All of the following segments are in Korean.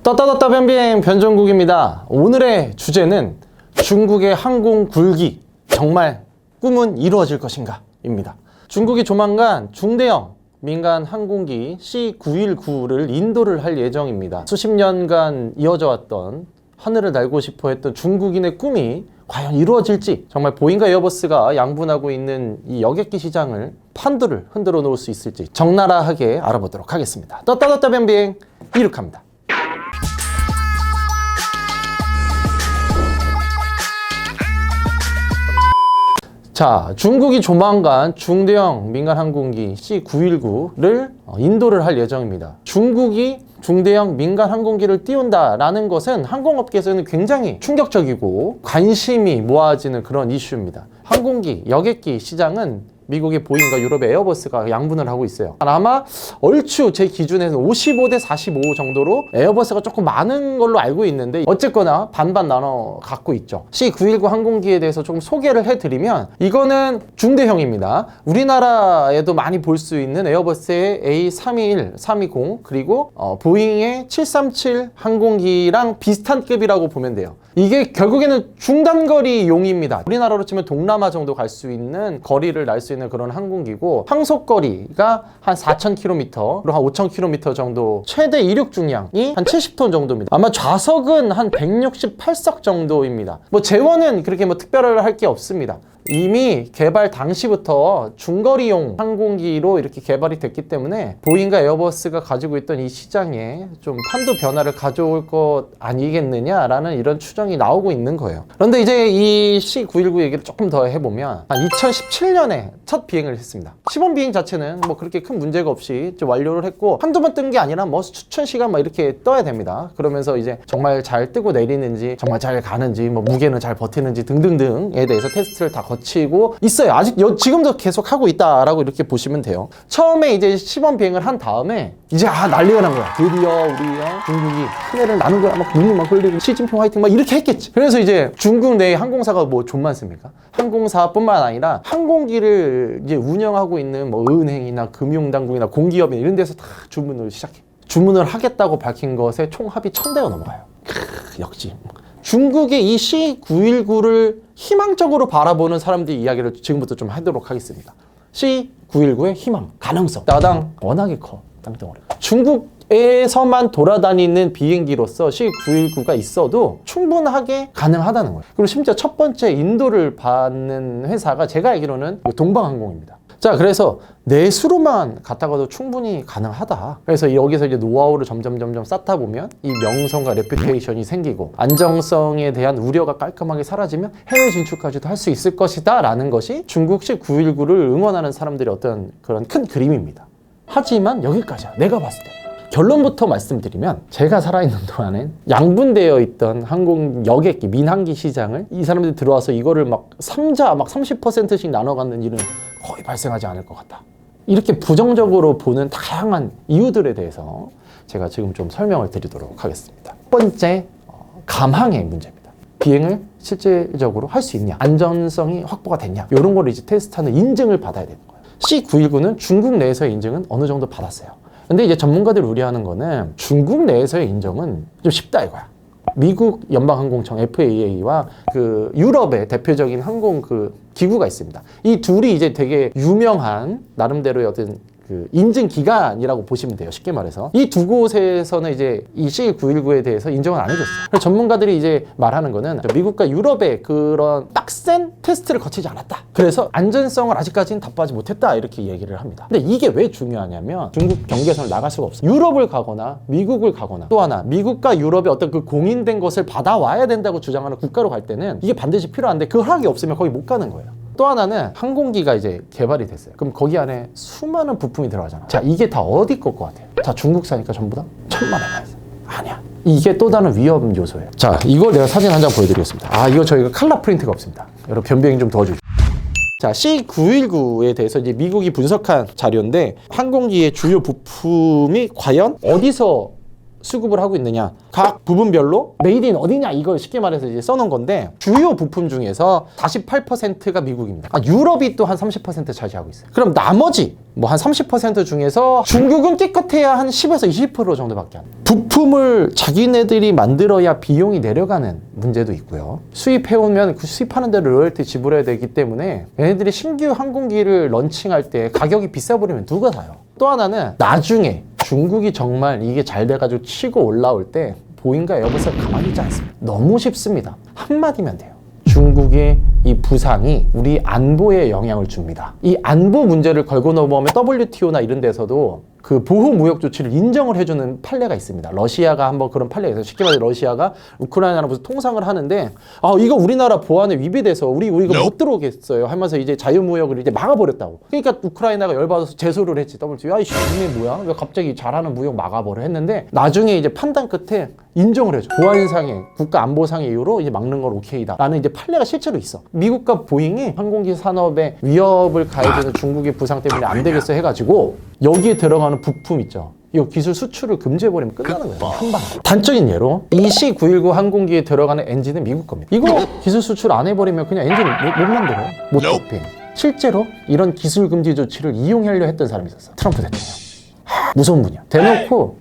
떴다 변비행 변종국입니다. 오늘의 주제는 중국의 항공 굴기, 정말 꿈은 이루어질 것인가 입니다. 중국이 조만간 중대형 민간 항공기 C919를 인도를 할 예정입니다. 수십 년간 이어져 왔던 하늘을 날고 싶어 했던 중국인의 꿈이 과연 이루어질지, 정말 보잉과 에어버스가 양분하고 있는 이 여객기 시장을 판도를 흔들어 놓을 수 있을지 적나라하게 알아보도록 하겠습니다. 떴다 변비행 이륙합니다. 자, 중국이 조만간 중대형 민간 항공기 C919를 인도를 할 예정입니다. 중국이 중대형 민간 항공기를 띄운다라는 것은 항공업계에서는 굉장히 충격적이고 관심이 모아지는 그런 이슈입니다. 항공기, 여객기 시장은 미국의 보잉과 유럽의 에어버스가 양분을 하고 있어요. 아마 얼추 제 기준에는 55대 45 정도로 에어버스가 조금 많은 걸로 알고 있는데, 어쨌거나 반반 나눠 갖고 있죠. C919 항공기에 대해서 조금 소개를 해드리면, 이거는 중대형입니다. 우리나라에도 많이 볼 수 있는 에어버스의 A321, 320, 그리고 보잉의 737 항공기랑 비슷한 급이라고 보면 돼요. 이게 결국에는 중단거리용입니다. 우리나라로 치면 동남아 정도 갈 수 있는 거리를 날 수 있는 그런 항공기고, 항속거리가 한 4,000km, 한 5,000km 정도, 최대 이륙 중량이 한 70톤 정도입니다. 아마 좌석은 한 168석 정도입니다. 뭐 재원은 그렇게 뭐 특별할 게 없습니다. 이미 개발 당시부터 중거리용 항공기로 이렇게 개발이 됐기 때문에 보잉과 에어버스가 가지고 있던 이 시장에 좀 판도 변화를 가져올 것 아니겠느냐라는 이런 추정이 나오고 있는 거예요. 그런데 이제 이 C919 얘기를 조금 더 해보면, 한 2017년에 첫 비행을 했습니다. 시범 비행 자체는 뭐 그렇게 큰 문제가 없이 완료를 했고, 한두 번 뜬 게 아니라 뭐 수천 시간 막 이렇게 떠야 됩니다. 그러면서 이제 정말 잘 뜨고 내리는지, 정말 잘 가는지, 뭐 무게는 잘 버티는지 등등등에 대해서 테스트를 다 거치고 있어요. 아직 지금도 계속 하고 있다라고 이렇게 보시면 돼요. 처음에 이제 시범 비행을 한 다음에 이제 난리가 난 거야. 드디어 우리 중국이 큰 애를 나는 거야. 막 눈물 막 흘리고 시진핑 화이팅 막 이렇게 했겠지. 그래서 이제 중국 내 항공사가 뭐 좀 많습니까? 항공사뿐만 아니라 항공기를 이제 운영하고 있는 뭐 은행이나 금융당국이나 공기업이나 이런 데서 다 주문을 시작해. 주문을 하겠다고 밝힌 것에 총 합이 1,000대가 넘어가요. 역시 중국의 이 C919를 희망적으로 바라보는 사람들의 이야기를 지금부터 좀 하도록 하겠습니다. C919의 희망, 가능성, 따당 워낙에 커. 땅덩어리. 중국에서만 돌아다니는 비행기로서 C919가 있어도 충분하게 가능하다는 거예요. 그리고 심지어 첫 번째 인도를 받는 회사가 제가 알기로는 동방항공입니다. 자, 그래서 내수로만 갔다가도 충분히 가능하다. 그래서 여기서 이제 노하우를 점점 쌓다 보면 이 명성과 레퓨테이션이 생기고, 안정성에 대한 우려가 깔끔하게 사라지면 해외 진출까지도 할 수 있을 것이다 라는 것이 중국식 919를 응원하는 사람들의 어떤 그런 큰 그림입니다. 하지만 여기까지야. 내가 봤을 때 결론부터 말씀드리면, 제가 살아있는 동안엔 양분되어 있던 항공 여객기, 민항기 시장을 이 사람들이 들어와서 이거를 막 30%씩 나눠 갖는 일은 거의 발생하지 않을 것 같다. 이렇게 부정적으로 보는 다양한 이유들에 대해서 제가 지금 좀 설명을 드리도록 하겠습니다. 첫 번째, 감항의 문제입니다. 비행을 실질적으로 할 수 있냐, 안전성이 확보가 됐냐, 이런 걸 이제 테스트하는 인증을 받아야 되는 거예요. C919는 중국 내에서의 인증은 어느 정도 받았어요. 근데 이제 전문가들이 우려하는 거는 중국 내에서의 인정은 좀 쉽다 이거야. 미국 연방항공청 FAA와 그 유럽의 대표적인 항공 그 기구가 있습니다. 이 둘이 이제 되게 유명한 나름대로의 어떤 그 인증 기관이라고 보시면 돼요. 쉽게 말해서 이 두 곳에서는 이제 이 C919에 대해서 인정을 안 해줬어요. 그래서 전문가들이 이제 말하는 거는 미국과 유럽의 그런 빡센 테스트를 거치지 않았다. 그래서 안전성을 아직까지는 답하지 못했다 이렇게 얘기를 합니다. 근데 이게 왜 중요하냐면, 중국 경계선을 나갈 수가 없어요. 유럽을 가거나 미국을 가거나, 또 하나 미국과 유럽의 어떤 그 공인된 것을 받아와야 된다고 주장하는 국가로 갈 때는 이게 반드시 필요한데 그 허락이 없으면 거기 못 가는 거예요. 또 하나는 항공기가 이제 개발이 됐어요. 그럼 거기 안에 수많은 부품이 들어가잖아. 자, 이게 다 어디 것 같아요? 자, 중국사니까 전부 다 1,000만 원이야. 아니야. 이게 또 다른 위험 요소예요. 자, 이거 내가 사진 한 장 보여드리겠습니다. 이거 저희가 컬러 프린트가 없습니다. 여러분 변비행 좀 도와주세요. 자, C919에 대해서 이제 미국이 분석한 자료인데, 항공기의 주요 부품이 과연 어디서 수급을 하고 있느냐, 각 부분별로 메이드 인 어디냐 이걸 쉽게 말해서 이제 써놓은 건데, 주요 부품 중에서 48%가 미국입니다. 유럽이 또 한 30% 차지하고 있어요. 그럼 나머지 뭐 한 30% 중에서 중국은 깨끗해야 한 10에서 20% 정도밖에 안 돼요. 부품을 자기네들이 만들어야 비용이 내려가는 문제도 있고요. 수입해오면 그 수입하는 대로 로열티 지불해야 되기 때문에 얘네들이 신규 항공기를 런칭할 때 가격이 비싸버리면 누가 사요? 또 하나는 나중에 중국이 정말 이게 잘 돼가지고 치고 올라올 때 보잉과 에어버스가 가만히 있지 않습니다. 너무 쉽습니다. 한마디면 돼요. 중국의 이 부상이 우리 안보에 영향을 줍니다. 이 안보 문제를 걸고 넘어오면 WTO나 이런 데서도 그 보호 무역 조치를 인정을 해주는 판례가 있습니다. 러시아가 한번 그런 판례가 있어요. 쉽게 말해서 러시아가 우크라이나랑 무슨 통상을 하는데, 이거 우리나라 보안에 위배돼서 우리 이거 못 들어오겠어요 하면서 이제 자유무역을 이제 막아버렸다고. 그러니까 우크라이나가 열받아서 제소를 했지. WTO. 이씨, 이게 뭐야? 왜 갑자기 잘하는 무역 막아버려 했는데, 나중에 이제 판단 끝에 인정을 해줘. 보안상의 국가 안보상의 이유로 이제 막는 건 오케이다 라는 이제 판례가 실제로 있어. 미국과 보잉이 항공기 산업에 위협을 가해주는 중국의 부상 때문에 안 되겠어 해가지고 여기에 들어가는 부품 있죠. 이거 기술 수출을 금지해버리면 끝나는 거예요. 한방. 단적인 예로 이 C919 항공기에 들어가는 엔진은 미국 겁니다. 이거 기술 수출 안 해버리면 그냥 엔진 못 만들어요. 못 도핑. 실제로 이런 기술 금지 조치를 이용하려 했던 사람이 있었어. 트럼프 대통령. 무서운 분이야. 대놓고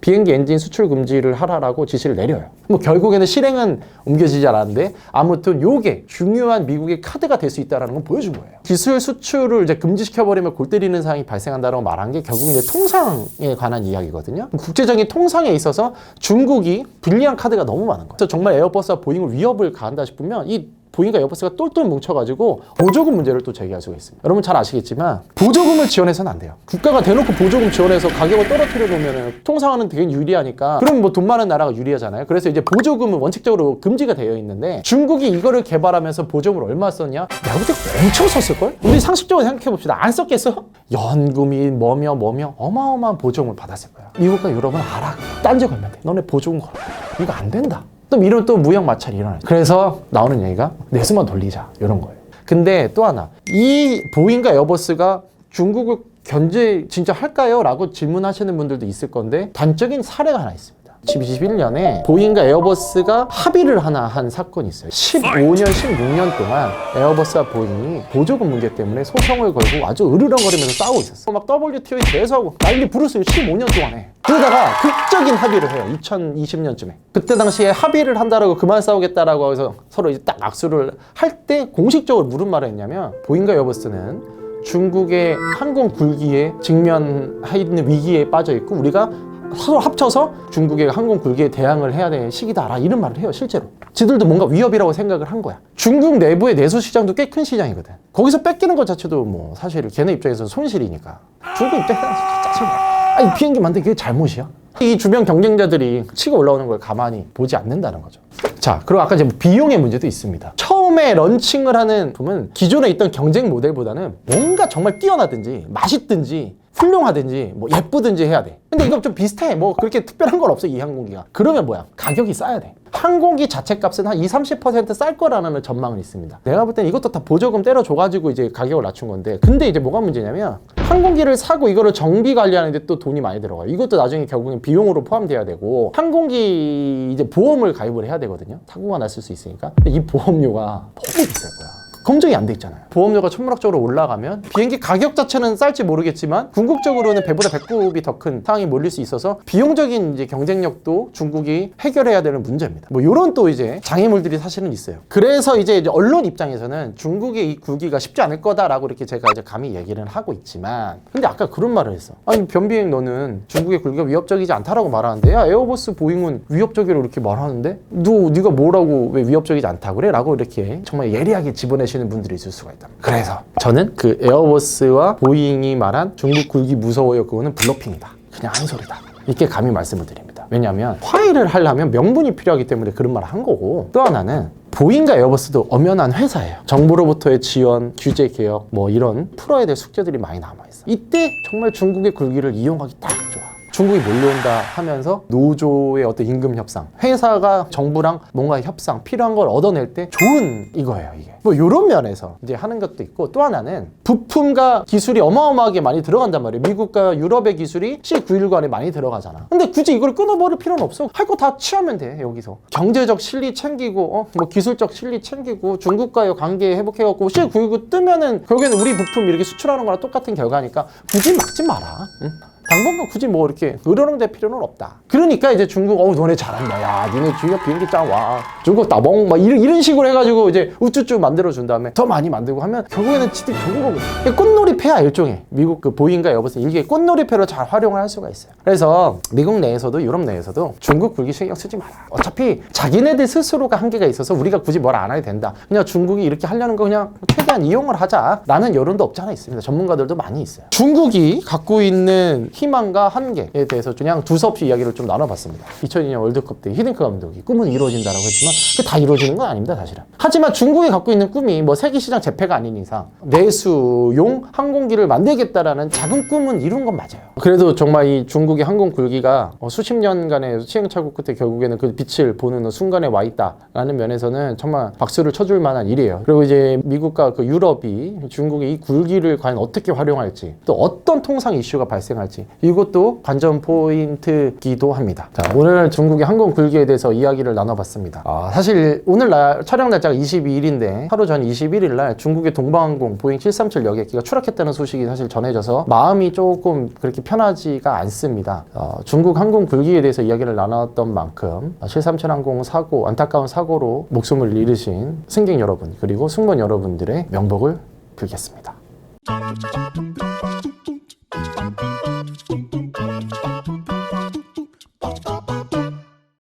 비행기 엔진 수출 금지를 하라라고 지시를 내려요. 뭐 결국에는 실행은 옮겨지지 않았는데, 아무튼 요게 중요한 미국의 카드가 될 수 있다는 건 보여준 거예요. 기술 수출을 이제 금지시켜버리면 골 때리는 상황이 발생한다고 말한 게 결국은 이제 통상에 관한 이야기거든요. 국제적인 통상에 있어서 중국이 불리한 카드가 너무 많은 거예요. 그래서 정말 에어버스와 보잉을 위협을 가한다 싶으면 이 보잉과 에어버스가 똘똘 뭉쳐가지고 보조금 문제를 또 제기할 수가 있습니다. 여러분 잘 아시겠지만 보조금을 지원해서는 안 돼요. 국가가 대놓고 보조금 지원해서 가격을 떨어뜨려 놓으면 통상화는 되게 유리하니까, 그럼 뭐 돈 많은 나라가 유리하잖아요. 그래서 이제 보조금은 원칙적으로 금지가 되어 있는데, 중국이 이거를 개발하면서 보조금을 얼마 썼냐? 내가 그때 엄청 썼을걸? 우리 상식적으로 생각해봅시다. 안 썼겠어? 연금이 뭐며 어마어마한 보조금을 받았을 거야. 미국과 유럽은 알아. 딴지 걸면 돼. 너네 보조금 걸어. 이거 안 된다. 또 이런 또 무역 마찰이 일어나요. 그래서 나오는 얘기가 내수만 돌리자 이런 거예요. 근데 또 하나, 이 보잉과 에어버스가 중국을 견제 진짜 할까요? 라고 질문하시는 분들도 있을 건데, 단적인 사례가 하나 있습니다. 2021년에 보잉과 에어버스가 합의를 하나 한 사건이 있어요. 15년, 16년 동안 에어버스와 보잉이 보조금 문제 때문에 소송을 걸고 아주 으르렁거리면서 싸우고 있었어. 막 WTO에 대소하고 난리 부르스를 15년 동안에. 그러다가 극적인 합의를 해요. 2020년쯤에. 그때 당시에 합의를 한다라고 그만 싸우겠다라고 해서 서로 이제 딱 악수를 할 때 공식적으로 무슨 말을 했냐면, 보잉과 에어버스는 중국의 항공 굴기에 직면해 있는 위기에 빠져 있고, 우리가 서로 합쳐서 중국의 항공 굴기에 대항을 해야 될 시기다라, 이런 말을 해요. 실제로 지들도 뭔가 위협이라고 생각을 한 거야. 중국 내부의 내수 시장도 꽤 큰 시장이거든. 거기서 뺏기는 것 자체도 뭐 사실 걔네 입장에서는 손실이니까. 중국 입장에서는 진짜 짜증나. 아니, 비행기 만들기 그게 잘못이야? 이 주변 경쟁자들이 치고 올라오는 걸 가만히 보지 않는다는 거죠. 자, 그리고 아까 이제 비용의 문제도 있습니다. 처음에 런칭을 하는 부분은 기존에 있던 경쟁 모델보다는 뭔가 정말 뛰어나든지 맛있든지 훌륭하든지 뭐 예쁘든지 해야 돼. 근데 이거 좀 비슷해. 뭐 그렇게 특별한 건 없어, 이 항공기가. 그러면 뭐야? 가격이 싸야 돼. 항공기 자체 값은 한 20-30% 쌀 거라는 전망은 있습니다. 내가 볼 땐 이것도 다 보조금 때려줘가지고 이제 가격을 낮춘 건데, 근데 이제 뭐가 문제냐면, 항공기를 사고 이거를 정비 관리하는데 또 돈이 많이 들어가요. 이것도 나중에 결국엔 비용으로 포함돼야 되고, 항공기 이제 보험을 가입을 해야 되거든요. 사고가 났을 수 있으니까. 근데 이 보험료가 너무 비쌀 거야. 검증이 안 돼 있잖아요. 보험료가 천문학적으로 올라가면 비행기 가격 자체는 쌀지 모르겠지만, 궁극적으로는 배보다 배꼽이 더 큰 상황이 몰릴 수 있어서 비용적인 이제 경쟁력도 중국이 해결해야 되는 문제입니다. 뭐 이런 또 이제 장애물들이 사실은 있어요. 그래서 이제 언론 입장에서는 중국의 이 굴기가 쉽지 않을 거다라고 이렇게 제가 이제 감히 얘기를 하고 있지만, 근데 아까 그런 말을 했어. 아니, 변비행 너는 중국의 굴기가 위협적이지 않다라고 말하는데, 야, 에어버스 보잉은 위협적이라고 이렇게 말하는데 네가 뭐라고 왜 위협적이지 않다고 그래? 라고 이렇게 정말 예리하게 집어내시는 분들이 있을 수가 있다. 그래서 저는 그 에어버스와 보잉이 말한 중국 굴기 무서워요, 그거는 블러핑이다. 그냥 한 소리다. 이렇게 감히 말씀을 드립니다. 왜냐하면 화해를 하려면 명분이 필요하기 때문에 그런 말을 한 거고, 또 하나는 보잉과 에어버스도 엄연한 회사예요. 정부로부터의 지원, 규제 개혁 뭐 이런 풀어야 될 숙제들이 많이 남아있어. 이때 정말 중국의 굴기를 이용하기 딱 좋아. 중국이 몰려온다 하면서 노조의 어떤 임금 협상, 회사가 정부랑 뭔가 협상, 필요한 걸 얻어낼 때 좋은 이거예요, 이게. 뭐 이런 면에서 이제 하는 것도 있고, 또 하나는 부품과 기술이 어마어마하게 많이 들어간단 말이에요. 미국과 유럽의 기술이 C919 안에 많이 들어가잖아. 근데 굳이 이걸 끊어버릴 필요는 없어. 할 거 다 취하면 돼, 여기서. 경제적 실리 챙기고, 뭐 기술적 실리 챙기고, 중국과의 관계 회복해갖고 C919 뜨면은 결국에는 우리 부품 이렇게 수출하는 거랑 똑같은 결과니까 굳이 막지 마라. 응? 당분간 굳이 뭐 이렇게 으르렁댈 필요는 없다. 그러니까 이제 중국 너네 잘한다. 야, 니네 주요 비행기 짱 와. 중국 따봉 막 이런 식으로 해가지고 이제 우쭈쭈 만들어준 다음에 더 많이 만들고 하면 결국에는 지들 결국은 꽃놀이패야, 일종의. 미국 그 보잉과 에어버스 일개 꽃놀이패로 잘 활용을 할 수가 있어요. 그래서 미국 내에서도 유럽 내에서도 중국 굴기 신경 쓰지 마라. 어차피 자기네들 스스로가 한계가 있어서 우리가 굳이 뭘 안 해도 된다. 그냥 중국이 이렇게 하려는 거 그냥 최대한 이용을 하자라는 여론도 없지 않아 있습니다. 전문가들도 많이 있어요. 중국이 갖고 있는 희망과 한계에 대해서 그냥 두서없이 이야기를 좀 나눠봤습니다. 2002년 월드컵 때 히딩크 감독이 꿈은 이루어진다라고 했지만 그게 다 이루어지는 건 아닙니다, 사실은. 하지만 중국이 갖고 있는 꿈이 뭐 세계시장 재패가 아닌 이상 내수용 항공기를 만들겠다라는 작은 꿈은 이룬 건 맞아요. 그래도 정말 이 중국의 항공 굴기가 수십 년간의 시행착오 끝에 결국에는 그 빛을 보는 순간에 와 있다라는 면에서는 정말 박수를 쳐줄 만한 일이에요. 그리고 이제 미국과 그 유럽이 중국의 이 굴기를 과연 어떻게 활용할지, 또 어떤 통상 이슈가 발생할지, 이것도 관전 포인트기도 합니다. 자, 오늘 중국의 항공 굴기에 대해서 이야기를 나눠봤습니다. 사실 오늘 촬영 날짜가 22일인데 하루 전 21일 날 중국의 동방항공 보잉 737 여객기가 추락했다는 소식이 사실 전해져서 마음이 조금 그렇게 편하지가 않습니다. 중국 항공 굴기에 대해서 이야기를 나눴던 만큼 737 항공 사고, 안타까운 사고로 목숨을 잃으신 승객 여러분, 그리고 승무원 여러분들의 명복을 빌겠습니다.